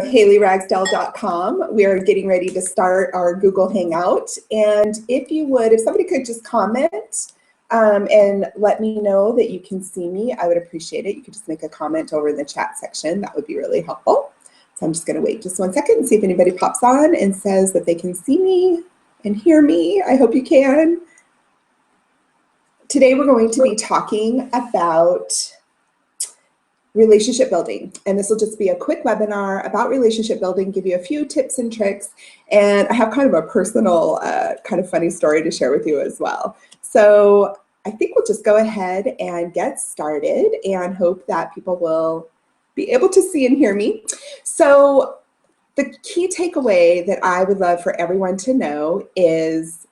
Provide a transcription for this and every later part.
HaleyRagsdale.com. We are getting ready to start our Google Hangout. And if you would, if somebody could just comment and let me know that you can see me, I would appreciate it. You could just make a comment over in the chat section. That would be really helpful. So I'm just going to wait just 1 second and see if anybody pops on and says that they can see me and hear me. I hope you can. Today we're going to be talking about relationship building, and this will just be a quick webinar about relationship building, give you a few tips and tricks, and I have kind of a personal kind of funny story to share with you as well. So I think we'll just go ahead and get started and hope that people will be able to see and hear me. So the key takeaway that I would love for everyone to know is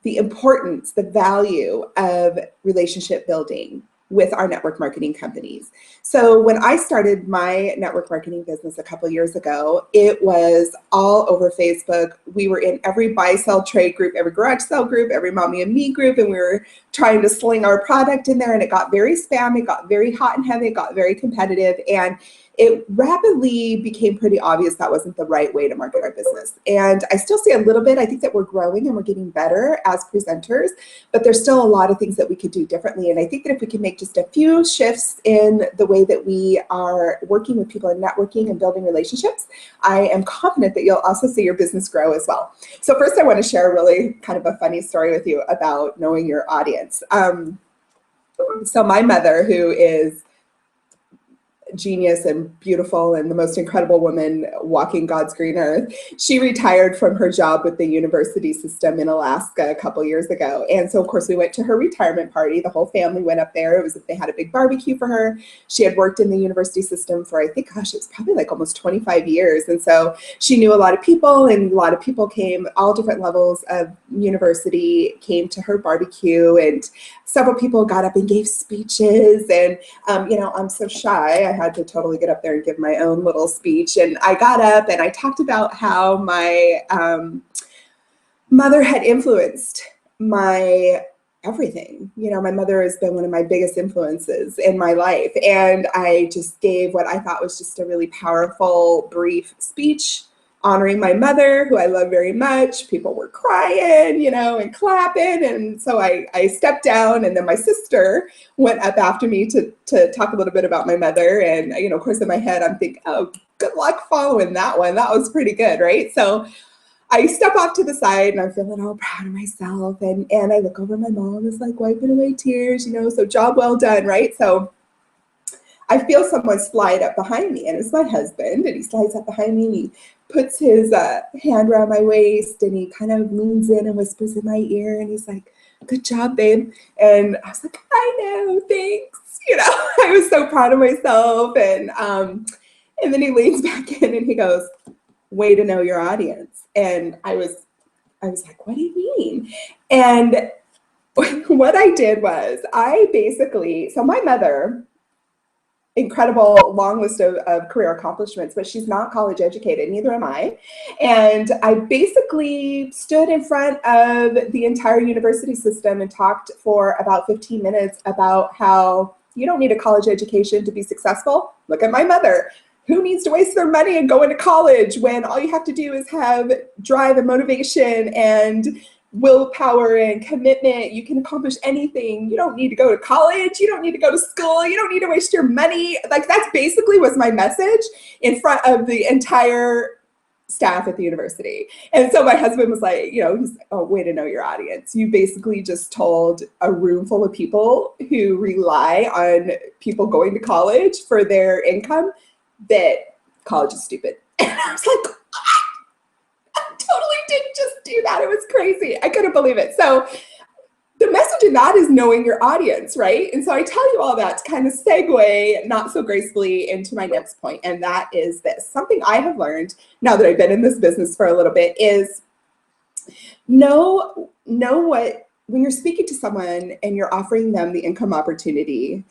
the importance, the value of relationship building with our network marketing companies. So when I started my network marketing business a couple years ago, it was all over Facebook. We were in every buy, sell, trade group, every garage sale group, every mommy and me group, and we were trying to sling our product in there, and it got very spam, it got very hot and heavy, it got very competitive, and it rapidly became pretty obvious that wasn't the right way to market our business. And I still see a little bit. I think that we're growing and we're getting better as presenters, but there's still a lot of things that we could do differently. And I think that if we can make just a few shifts in the way that we are working with people and networking and building relationships, I am confident that you'll also see your business grow as well. So first, I want to share a really kind of a funny story with you about knowing your audience. So my mother, who is genius and beautiful and the most incredible woman walking God's green earth, she retired from her job with the university system in Alaska a couple years ago. And so of course we went to her retirement party. The whole family went up there. They had a big barbecue for her. She had worked in the university system for, I think, gosh, it was probably like almost 25 years. And so she knew a lot of people, and a lot of people came, all different levels of university came to her barbecue, and several people got up and gave speeches. And you know, I'm so shy, I had to totally get up there and give my own little speech. And I got up and I talked about how my mother had influenced my everything. You know, my mother has been one of my biggest influences in my life. And I just gave what I thought was just a really powerful, brief speech honoring my mother, who I love very much. People were crying, you know, and clapping. And so I stepped down, and then my sister went up after me to talk a little bit about my mother. And, you know, of course, in my head, I'm thinking, oh, good luck following that one. That was pretty good, right? So I step off to the side, and I'm feeling all proud of myself. And I look over, my mom is like wiping away tears, you know, so job well done, right? So I feel someone slide up behind me, and it's my husband, and he slides up behind me, and he puts his hand around my waist, and he kind of leans in and whispers in my ear, and he's like, good job, babe. And I was like, I know, thanks. You know, I was so proud of myself. And then he leans back in and he goes, way to know your audience. And I was like, what do you mean? And what I did was so my mother, incredible long list of career accomplishments, but she's not college educated, neither am I. And I basically stood in front of the entire university system and talked for about 15 minutes about how you don't need a college education to be successful. Look at my mother. Who needs to waste their money and go into college when all you have to do is have drive and motivation and willpower and commitment? You can accomplish anything. You don't need to go to college. You don't need to go to school. You don't need to waste your money. Like, that's basically was my message in front of the entire staff at the university. And so my husband was like, you know, he's like, oh, way to know your audience. You basically just told a room full of people who rely on people going to college for their income that college is stupid. And I was like, totally didn't just do that. It was crazy. I couldn't believe it. So the message in that is knowing your audience, right? And so I tell you all that to kind of segue not so gracefully into my next point, and that is this. Something I have learned now that I've been in this business for a little bit is know what, when you're speaking to someone and you're offering them the income opportunity,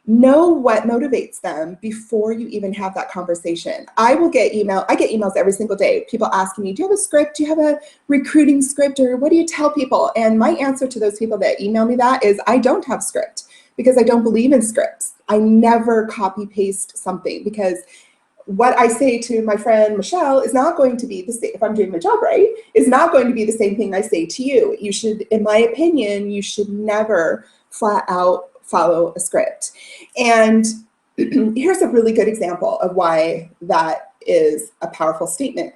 know what motivates them before you even have that conversation. I get emails every single day, people asking me, do you have a script? Do you have a recruiting script? Or what do you tell people? And my answer to those people that email me that is, I don't have script, because I don't believe in scripts. I never copy paste something, because what I say to my friend Michelle is not going to be the same, if I'm doing my job right, is not going to be the same thing I say to you. You should, in my opinion, you should never flat out follow a script. And here's a really good example of why that is a powerful statement.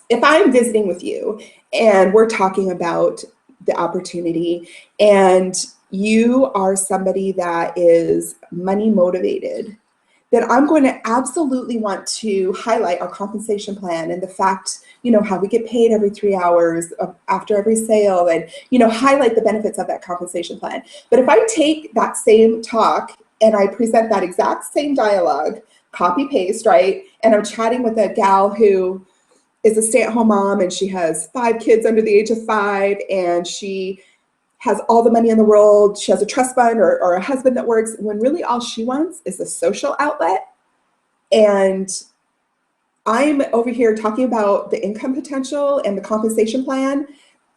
If I'm visiting with you and we're talking about the opportunity and you are somebody that is money motivated, then I'm going to absolutely want to highlight our compensation plan and the fact, how we get paid every 3 hours after every sale, and, highlight the benefits of that compensation plan. But if I take that same talk and I present that exact same dialogue, copy paste, right? And I'm chatting with a gal who is a stay-at-home mom and she has 5 kids under the age of 5, and she has all the money in the world. She has a trust fund or a husband that works, when really all she wants is a social outlet. And I'm over here talking about the income potential and the compensation plan.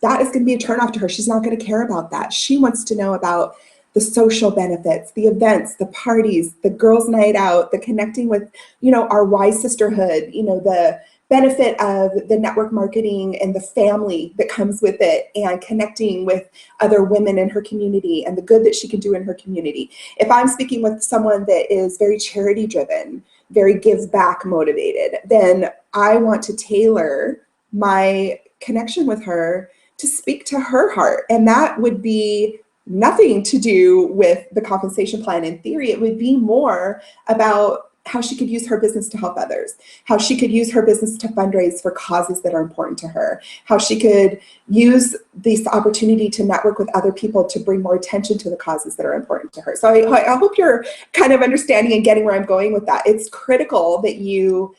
That is going to be a turnoff to her. She's not going to care about that. She wants to know about the social benefits, the events, the parties, the girls' night out, the connecting with, our Y sisterhood, the benefit of the network marketing and the family that comes with it, and connecting with other women in her community and the good that she can do in her community. If I'm speaking with someone that is very charity driven, very give back motivated, then I want to tailor my connection with her to speak to her heart. And that would be nothing to do with the compensation plan in theory. It would be more about how she could use her business to help others, how she could use her business to fundraise for causes that are important to her, how she could use this opportunity to network with other people to bring more attention to the causes that are important to her. So I hope you're kind of understanding and getting where I'm going with that. It's critical that you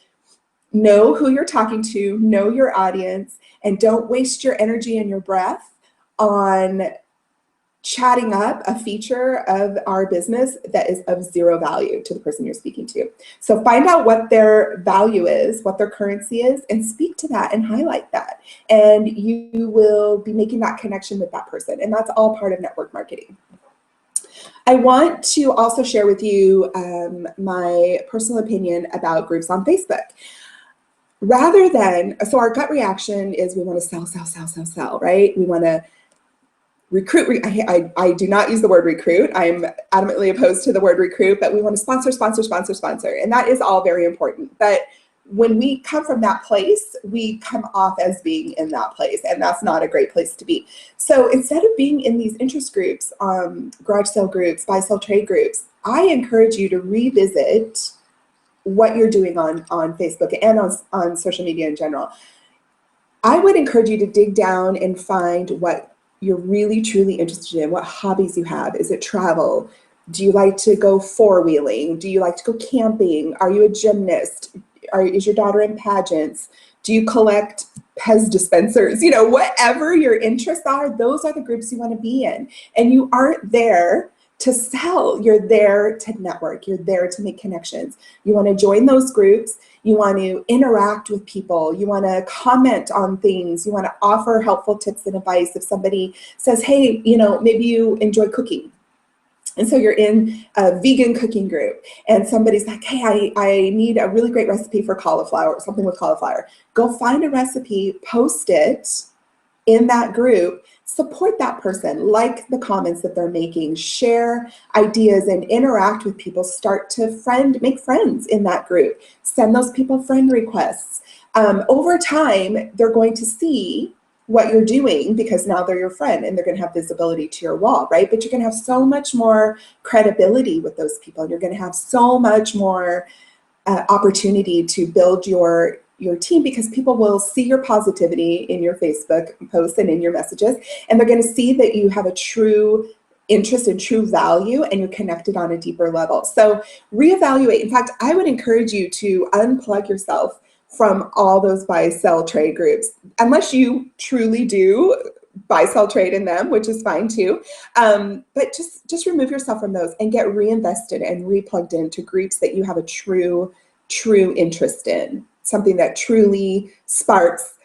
know who you're talking to, know your audience, and don't waste your energy and your breath on chatting up a feature of our business that is of zero value to the person you're speaking to. So find out what their value is, what their currency is, and speak to that and highlight that. And you will be making that connection with that person. And that's all part of network marketing. I want to also share with you my personal opinion about groups on Facebook. Rather than, so our gut reaction is we want to sell, sell, sell, sell, sell, right? We want to recruit. I do not use the word recruit. I'm adamantly opposed to the word recruit, but we want to sponsor, sponsor, sponsor, sponsor. And that is all very important. But when we come from that place, we come off as being in that place, and that's not a great place to be. So instead of being in these interest groups, garage sale groups, buy, sell, trade groups, I encourage you to revisit what you're doing on Facebook and on social media in general. I would encourage you to dig down and find what you're really truly interested in, what hobbies you have. Is it travel? Do you like to go four-wheeling? Do you like to go camping? Are you a gymnast? Is your daughter in pageants? Do you collect Pez dispensers? Whatever your interests are, those are the groups you want to be in. And you aren't there to sell. You're there to network. You're there to make connections. You want to join those groups. You want to interact with people. You want to comment on things. You want to offer helpful tips and advice. If somebody says, hey, maybe you enjoy cooking, and so you're in a vegan cooking group, and somebody's like, hey, I need a really great recipe for cauliflower, something with cauliflower. Go find a recipe, post it in that group, support that person, like the comments that they're making, share ideas and interact with people, start to make friends in that group, send those people friend requests. Over time, they're going to see what you're doing because now they're your friend and they're going to have visibility to your wall, right? But you're going to have so much more credibility with those people. You're going to have so much more opportunity to build your team, because people will see your positivity in your Facebook posts and in your messages, and they're going to see that you have a true interest and true value, and you're connected on a deeper level. So reevaluate. In fact, I would encourage you to unplug yourself from all those buy, sell, trade groups, unless you truly do buy, sell, trade in them, which is fine too. But just remove yourself from those and get reinvested and replugged into groups that you have a true interest in, something that truly sparks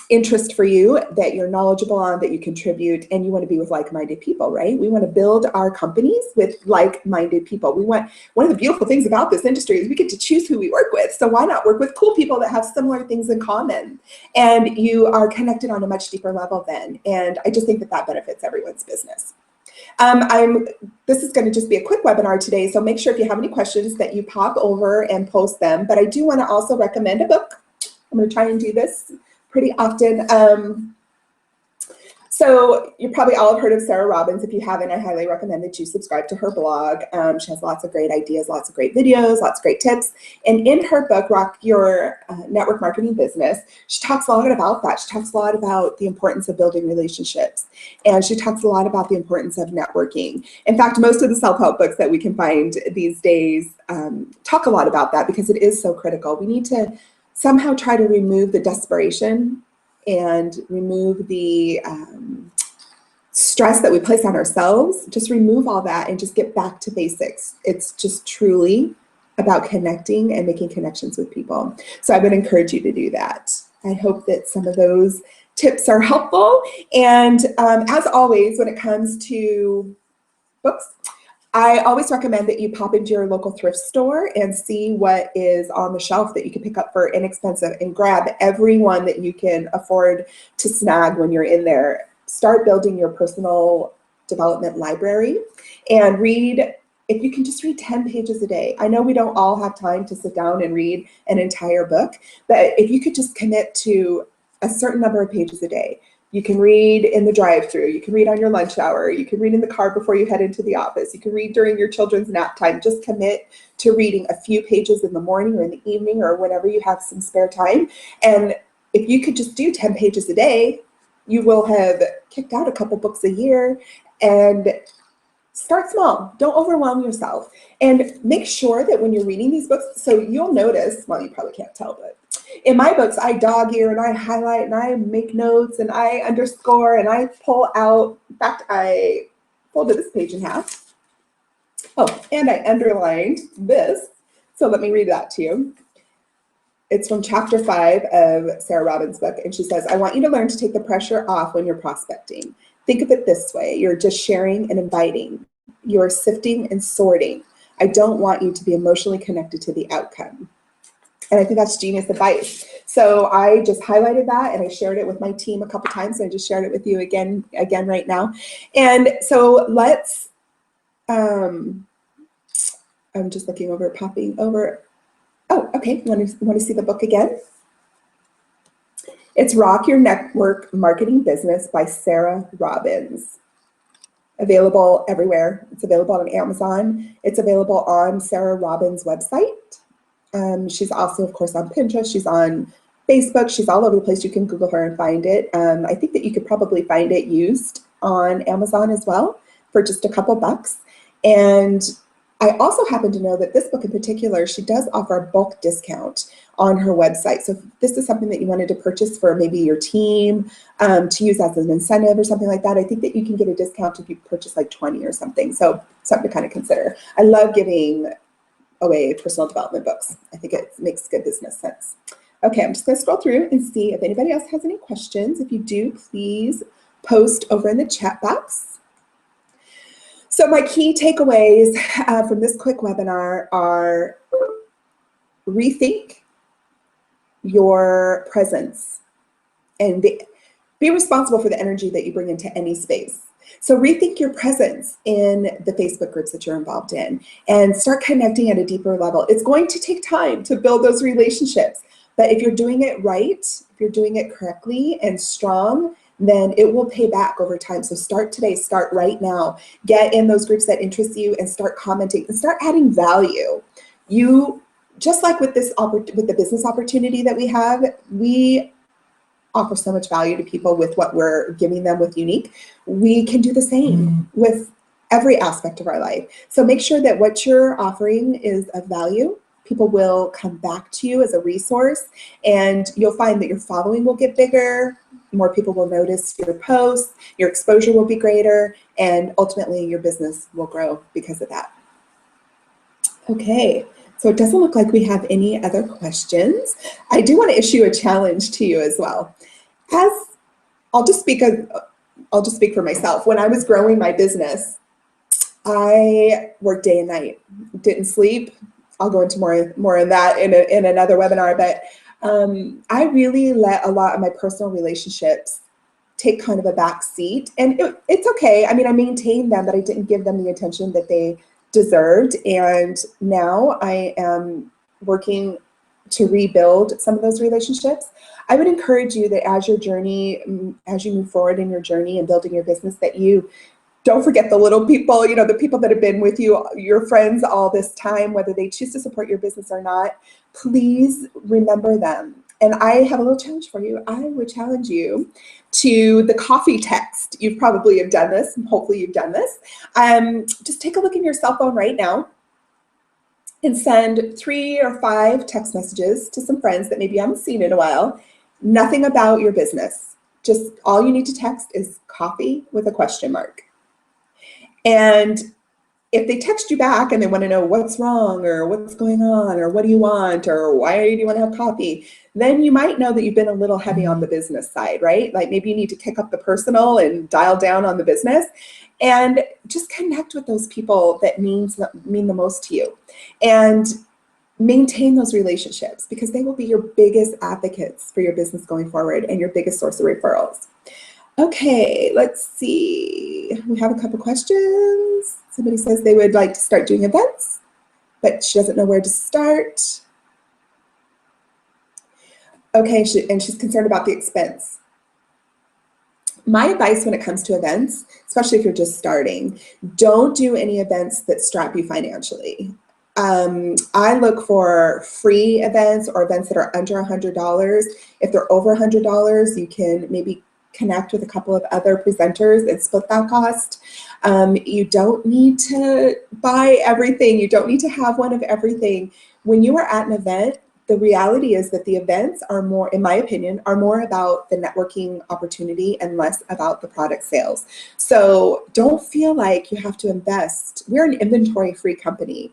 interest for you, that you're knowledgeable on, that you contribute, and you want to be with like-minded people, right? We want to build our companies with like-minded people. One of the beautiful things about this industry is we get to choose who we work with. So why not work with cool people that have similar things in common? And you are connected on a much deeper level then. And I just think that that benefits everyone's business. This is going to just be a quick webinar today, so make sure if you have any questions that you pop over and post them. But I do want to also recommend a book. I'm going to try and do this pretty often. So you probably all have heard of Sarah Robbins. If you haven't, I highly recommend that you subscribe to her blog. She has lots of great ideas, lots of great videos, lots of great tips. And in her book, Rock Your Network Marketing Business, she talks a lot about that. She talks a lot about the importance of building relationships. And she talks a lot about the importance of networking. In fact, most of the self-help books that we can find these days talk a lot about that because it is so critical. We need to somehow try to remove the desperation and remove the stress that we place on ourselves. Just remove all that and just get back to basics. It's just truly about connecting and making connections with people. So I would encourage you to do that. I hope that some of those tips are helpful. And as always, when it comes to books, I always recommend that you pop into your local thrift store and see what is on the shelf that you can pick up for inexpensive and grab every one that you can afford to snag when you're in there. Start building your personal development library and read. If you can just read 10 pages a day. I know we don't all have time to sit down and read an entire book, but if you could just commit to a certain number of pages a day. You can read in the drive-through, you can read on your lunch hour, you can read in the car before you head into the office, you can read during your children's nap time. Just commit to reading a few pages in the morning or in the evening or whenever you have some spare time. And if you could just do 10 pages a day, you will have kicked out a couple books a year. And start small, don't overwhelm yourself. And make sure that when you're reading these books, so you'll notice, well, you probably can't tell, but in my books, I dog ear and I highlight and I make notes and I underscore and I pull out. In fact, I folded this page in half. Oh, and I underlined this. So let me read that to you. It's from chapter 5 of Sarah Robbins' book. And she says, I want you to learn to take the pressure off when you're prospecting. Think of it this way. You're just sharing and inviting. You're sifting and sorting. I don't want you to be emotionally connected to the outcome. And I think that's genius advice. So I just highlighted that and I shared it with my team a couple times. So I just shared it with you again right now. And so let's, I'm just looking over, popping over. Oh, okay, you want to see the book again? It's Rock Your Network Marketing Business by Sarah Robbins. Available everywhere. It's available on Amazon. It's available on Sarah Robbins' website. She's also, of course, on Pinterest. She's on Facebook. She's all over the place. You can Google her and find it. I think that you could probably find it used on Amazon as well for just a couple bucks. And I also happen to know that this book in particular, she does offer a bulk discount on her website. So if this is something that you wanted to purchase for maybe your team to use as an incentive or something like that, I think that you can get a discount if you purchase like 20 or something. So something to kind of consider. I love giving away personal development books. I think it makes good business sense. Okay, I'm just going to scroll through and see if anybody else has any questions. If you do, please post over in the chat box. So my key takeaways from this quick webinar are rethink your presence and be responsible for the energy that you bring into any space. So rethink your presence in the Facebook groups that you're involved in and start connecting at a deeper level. It's going to take time to build those relationships, but if you're doing it right, if you're doing it correctly and strong, then it will pay back over time. So start today, start right now. Get in those groups that interest you and start commenting and start adding value. You, just like with this with the business opportunity that we have, we offer so much value to people with what we're giving them with Unique. We can do the same with every aspect of our life. So make sure that what you're offering is of value. People will come back to you as a resource, and you'll find that your following will get bigger, more people will notice your posts, your exposure will be greater, and ultimately your business will grow because of that. Okay, So it doesn't look like we have any other questions. I do want to issue a challenge to you as well. As I'll just speak for myself. When I was growing my business, I worked day and night, didn't sleep. I'll go into more on that in another webinar, but I really let a lot of my personal relationships take kind of a back seat, and it's okay. I mean, I maintained them, but I didn't give them the attention that they deserved. And now I am working to rebuild some of those relationships. I would encourage you that as you move forward in your journey and building your business, that you don't forget the little people, the people that have been with you, your friends all this time, whether they choose to support your business or not. Please remember them. And I have a little challenge for you. I would challenge you to the coffee text. You probably have done this, and hopefully you've done this. Just take a look in your cell phone right now and send 3 or 5 text messages to some friends that maybe you haven't seen in a while. Nothing about your business. Just all you need to text is coffee with a question mark. And if they text you back and they want to know what's wrong or what's going on or what do you want or why do you want to have coffee, then you might know that you've been a little heavy on the business side, right? Like maybe you need to kick up the personal and dial down on the business, and just connect with those people that mean the most to you, and maintain those relationships, because they will be your biggest advocates for your business going forward and your biggest source of referrals. Okay, let's see. We have a couple questions. Somebody says they would like to start doing events, but she doesn't know where to start. Okay, and she's concerned about the expense. My advice when it comes to events, especially if you're just starting, don't do any events that strap you financially. I look for free events or events that are under $100. If they're over $100, you can maybe connect with a couple of other presenters and split that cost. You don't need to buy everything. You don't need to have one of everything. When you are at an event, the reality is that the events are more, in my opinion, are more about the networking opportunity and less about the product sales. So don't feel like you have to invest. We're an inventory-free company.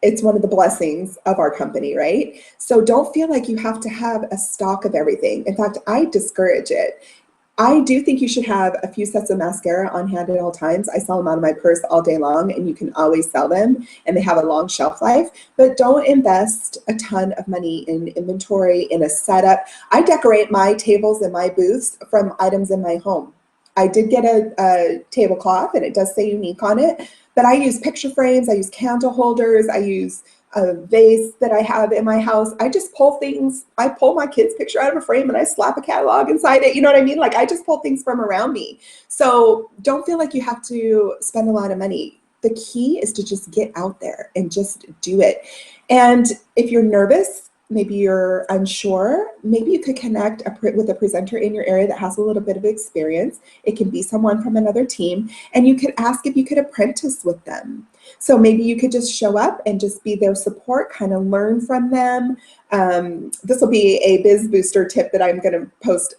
It's one of the blessings of our company, right? So don't feel like you have to have a stock of everything. In fact, I discourage it. I do think you should have a few sets of mascara on hand at all times. I sell them out of my purse all day long, and you can always sell them, and they have a long shelf life. But don't invest a ton of money in inventory, in a setup. I decorate my tables and my booths from items in my home. I did get a tablecloth, and it does say unique on it, but I use picture frames, I use candle holders, I use a vase that I have in my house. I just pull things. I pull my kid's picture out of a frame and I slap a catalog inside it. You know what I mean? Like I just pull things from around me. So don't feel like you have to spend a lot of money. The key is to just get out there and just do it. And if you're nervous, maybe you're unsure, maybe you could connect with a presenter in your area that has a little bit of experience. It can be someone from another team, and you could ask if you could apprentice with them. So maybe you could just show up and just be their support, kind of learn from them. This will be a Biz Booster tip that I'm going to post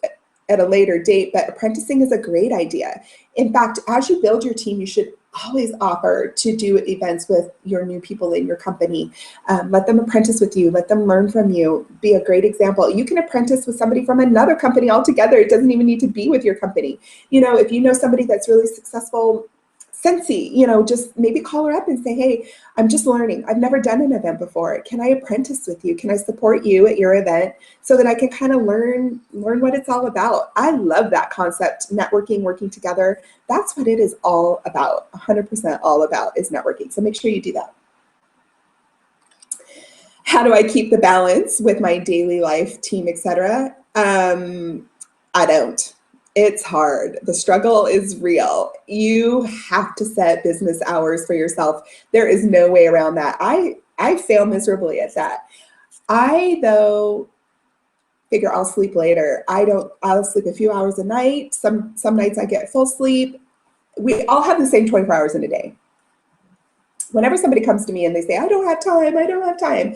at a later date, but apprenticing is a great idea. In fact, as you build your team, you should always offer to do events with your new people in your company. Let them apprentice with you, let them learn from you, be a great example. You can apprentice with somebody from another company altogether. It doesn't even need to be with your company. You know, if you know somebody that's really successful, Sensi, you know, just maybe call her up and say, hey, I'm just learning. I've never done an event before. Can I apprentice with you? Can I support you at your event so that I can kind of learn what it's all about? I love that concept, networking, working together. That's what it is all about, 100% all about is networking. So make sure you do that. How do I keep the balance with my daily life, team, etc.? I don't. It's hard. The struggle is real. You have to set business hours for yourself. There is no way around that. I fail miserably at that. I, though, figure I'll sleep later. I'll sleep a few hours a night. Some nights I get full sleep. We all have the same 24 hours in a day. Whenever somebody comes to me and they say, I don't have time,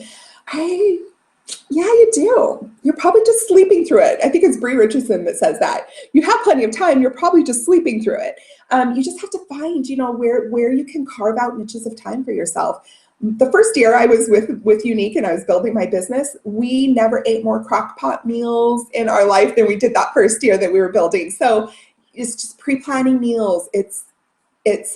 yeah, you do. You're probably just sleeping through it. I think it's Bree Richardson that says that. You have plenty of time. You're probably just sleeping through it. You just have to find, you know, where you can carve out niches of time for yourself. the first year I was with Unique and I was building my business, we never ate more crock pot meals in our life than we did that first year that we were building. So it's just pre-planning meals. It's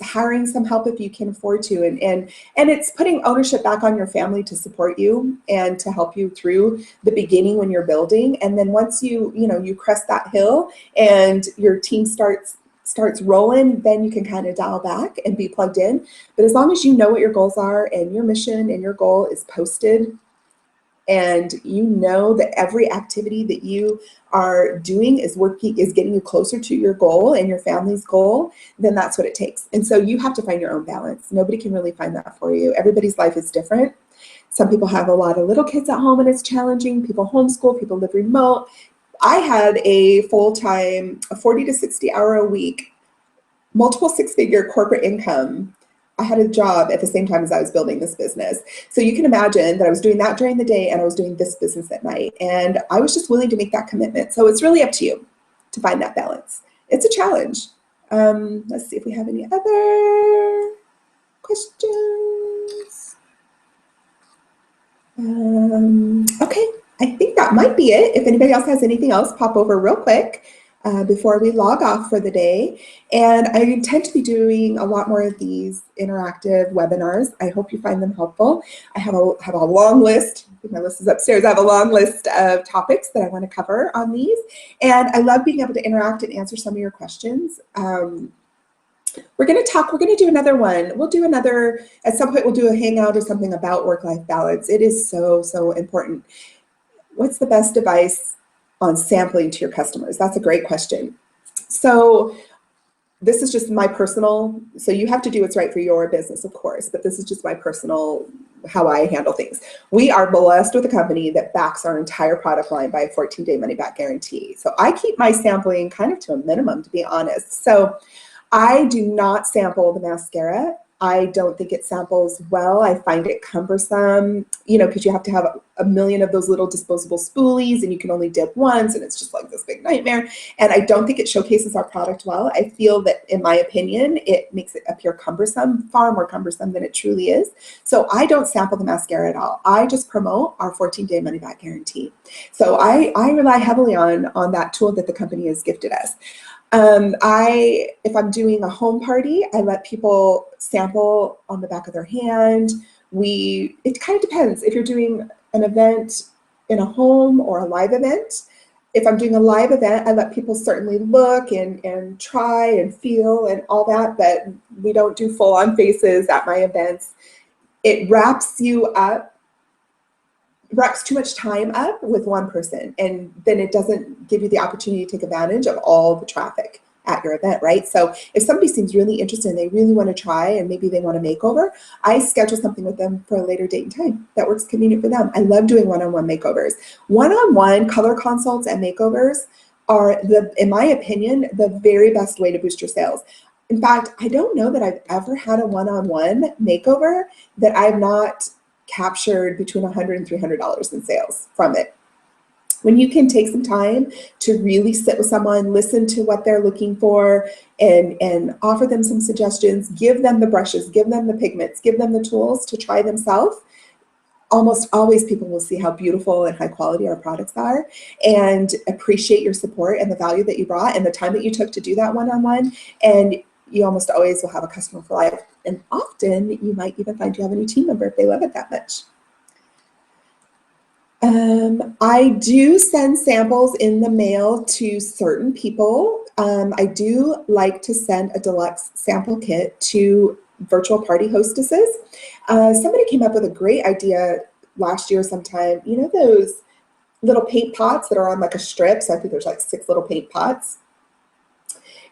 hiring some help if you can afford to, and it's putting ownership back on your family to support you and to help you through the beginning when you're building. And then once you crest that hill and your team starts rolling, then you can kind of dial back and be plugged in. But as long as you know what your goals are and your mission and your goal is posted, and you know that every activity that you are doing is getting you closer to your goal and your family's goal, then that's what it takes. And so you have to find your own balance. Nobody can really find that for you. Everybody's life is different. Some people have a lot of little kids at home and it's challenging. People homeschool, people live remote. I had a full-time, a 40 to 60 hour a week, multiple six-figure corporate income. I had a job at the same time as I was building this business. So you can imagine that I was doing that during the day and I was doing this business at night. And I was just willing to make that commitment. So it's really up to you to find that balance. It's a challenge. Let's see if we have any other questions. Okay, I think that might be it. If anybody else has anything else, pop over real quick before we log off for the day. And I intend to be doing a lot more of these interactive webinars. I hope you find them helpful. I have a long list. My list is upstairs. I have a long list of topics that I want to cover on these. And I love being able to interact and answer some of your questions. We're going to do another one. At some point we'll do a hangout or something about work-life balance. It is so, so important. What's the best advice on sampling to your customers? That's a great question. So this is just my personal, so you have to do what's right for your business, of course, but this is just my personal, how I handle things. We are blessed with a company that backs our entire product line by a 14-day money-back guarantee. So I keep my sampling kind of to a minimum, to be honest. So I do not sample the mascara. I don't think it samples well. I find it cumbersome, because you have to have a million of those little disposable spoolies and you can only dip once and it's just like this big nightmare. And I don't think it showcases our product well. I feel that, in my opinion, it makes it appear cumbersome, far more cumbersome than it truly is. So I don't sample the mascara at all. I just promote our 14-day money-back guarantee. So I rely heavily on that tool that the company has gifted us. If I'm doing a home party, I let people sample on the back of their hand. It kind of depends if you're doing an event in a home or a live event. If I'm doing a live event, I let people certainly look and try and feel and all that, but we don't do full-on faces at my events. It wraps you up. Wraps too much time up with one person, and then it doesn't give you the opportunity to take advantage of all the traffic at your event, right? So if somebody seems really interested and they really want to try and maybe they want a makeover, I schedule something with them for a later date and time that works convenient for them. I love doing one-on-one makeovers. One-on-one color consults and makeovers are, in my opinion, the very best way to boost your sales. In fact, I don't know that I've ever had a one-on-one makeover that I've not captured between $100 and $300 in sales from it. When you can take some time to really sit with someone, listen to what they're looking for, and offer them some suggestions, give them the brushes, give them the pigments, give them the tools to try themselves, almost always people will see how beautiful and high quality our products are and appreciate your support and the value that you brought and the time that you took to do that one-on-one. And you almost always will have a customer for life. And often you might even find you have a new team member if they love it that much. I do send samples in the mail to certain people. I do like to send a deluxe sample kit to virtual party hostesses. Somebody came up with a great idea last year sometime. You know those little paint pots that are on like a strip? So I think there's like 6 little paint pots.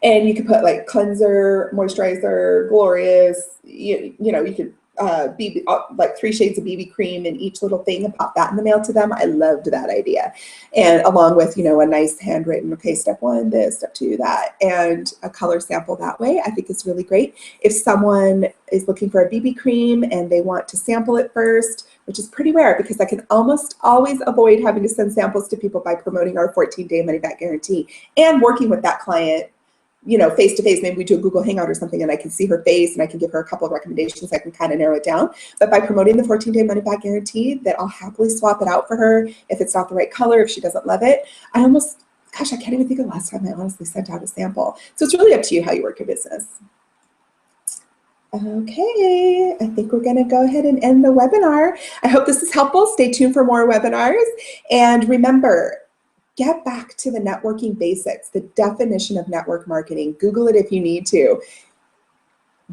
And you could put like cleanser, moisturizer, glorious, you could like 3 shades of BB cream in each little thing and pop that in the mail to them. I loved that idea. And along with, a nice handwritten, okay, step 1, this, step 2, that, and a color sample that way, I think it's really great. If someone is looking for a BB cream and they want to sample it first, which is pretty rare because I can almost always avoid having to send samples to people by promoting our 14-day money-back guarantee and working with that client you know, face to face, maybe we do a Google Hangout or something and I can see her face and I can give her a couple of recommendations. I can kind of narrow it down. But by promoting the 14-day money back guarantee, that I'll happily swap it out for her if it's not the right color, if she doesn't love it. I almost, gosh, I can't even think of the last time I honestly sent out a sample. So it's really up to you how you work your business. Okay, I think we're going to go ahead and end the webinar. I hope this is helpful. Stay tuned for more webinars. And remember, get back to the networking basics, the definition of network marketing. Google it if you need to.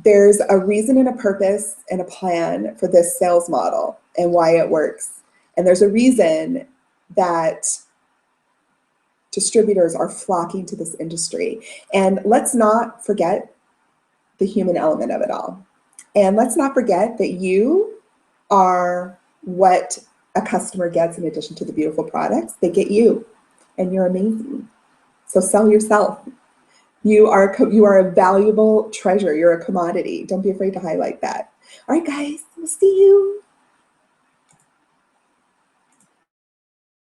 There's a reason and a purpose and a plan for this sales model and why it works. And there's a reason that distributors are flocking to this industry. And let's not forget the human element of it all. And let's not forget that you are what a customer gets in addition to the beautiful products. They get you, and you're amazing. So sell yourself. You are a valuable treasure. You're a commodity. Don't be afraid to highlight that. All right, guys, we'll see you.